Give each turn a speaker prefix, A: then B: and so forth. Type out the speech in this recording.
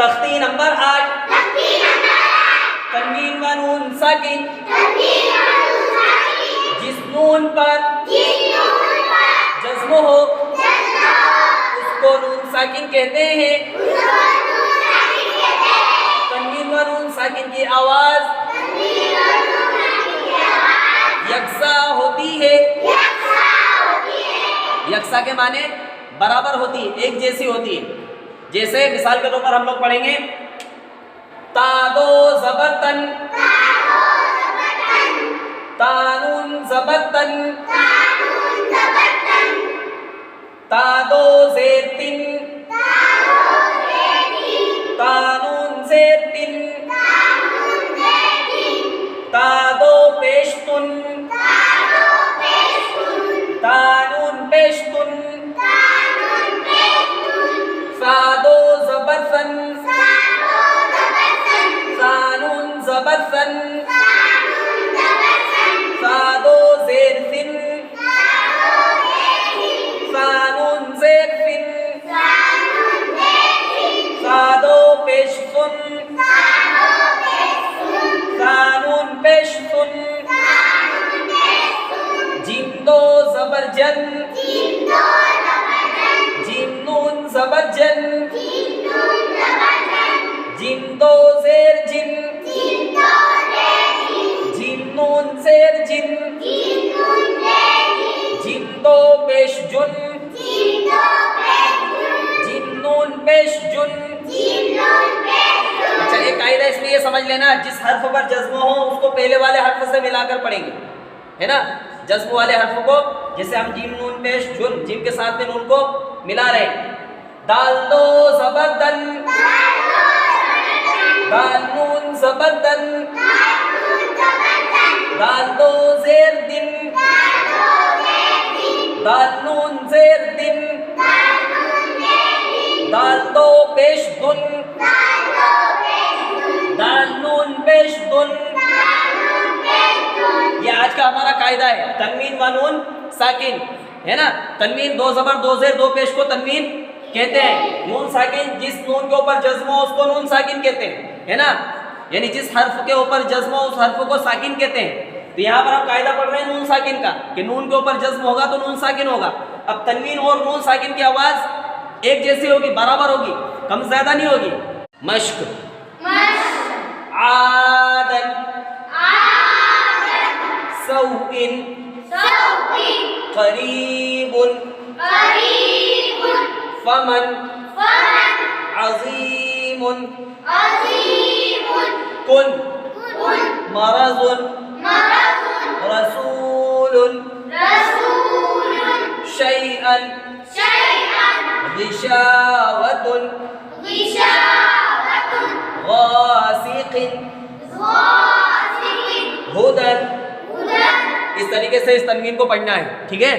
A: تختی نمبر 8 تنوین و نون ساکن جس نون پر جزم ہو اس کو نون ساکن کہتے ہیں. تنوین و نون ساکن کی آواز یکساں ہوتی ہے. یکساں کے معنی برابر ہوتی ہے، ایک جیسی ہوتی ہے. جیسے مثال کے طور پر ہم لوگ پڑھیں گے تا دو زبر تن، تانون زبر تن، تا دو زیر تن، تانون زیر تن، تا دو پیش تن، تانون پیش تن، سا دو زبر سن، سانون زبر سن، سا دو زیر سن، سانون زیر سن، سا دو پیش سن، سانون پیش سن، جیم دو زبر جن، جیم نون زبر جن، جیم دو زیر جن، جیم نون زیر جن، جیم دو پیش جن، جیم نون پیش جن. اچھا ایک قاعدہ اس میں یہ سمجھ لینا، جس حرف پر جزم ہو اس کو پہلے والے حرف سے ملا کر پڑھیں گے، ہے نا. جزم والے حرف کو جیسے ہم جیم نون پیش جن، جیم کے ساتھ میں نون کو ملا رہے ہیں. دال دو زبر دن، دال نون زبر دن، دال دو زیر دن، دال نون زیر دن، دال دو پیش دن، دال نون پیش دن. یہ آج کا ہمارا قاعدہ ہے. تنوین و نون ساکن ہے نا. تنوین دو زبر دو زیر دو پیش کو تنوین کہتے ہیں. نون ساکن جس نون کے اوپر جزم ہو اس کو نون ساکن کہتے ہیں، ہے نا. یعنی جس حرف کے اوپر جزم ہو اس حرف کو ساکن کہتے ہیں. تو یہاں پر ہم قاعدہ پڑھ رہے ہیں نون ساکن کا کہ نون کے اوپر جزم ہوگا تو نون ساکن ہوگا. اب تنوین اور نون ساکن کی آواز ایک جیسی ہوگی، برابر ہوگی، کم زیادہ نہیں ہوگی. مشق، عادن، سوء، قریب، فمن، عظیم، کن، مرض، رسول، شیئا، غشاوة، غاسق، ہدى. اس طریقے سے اس تنوین کو پڑھنا ہے، ٹھیک ہے.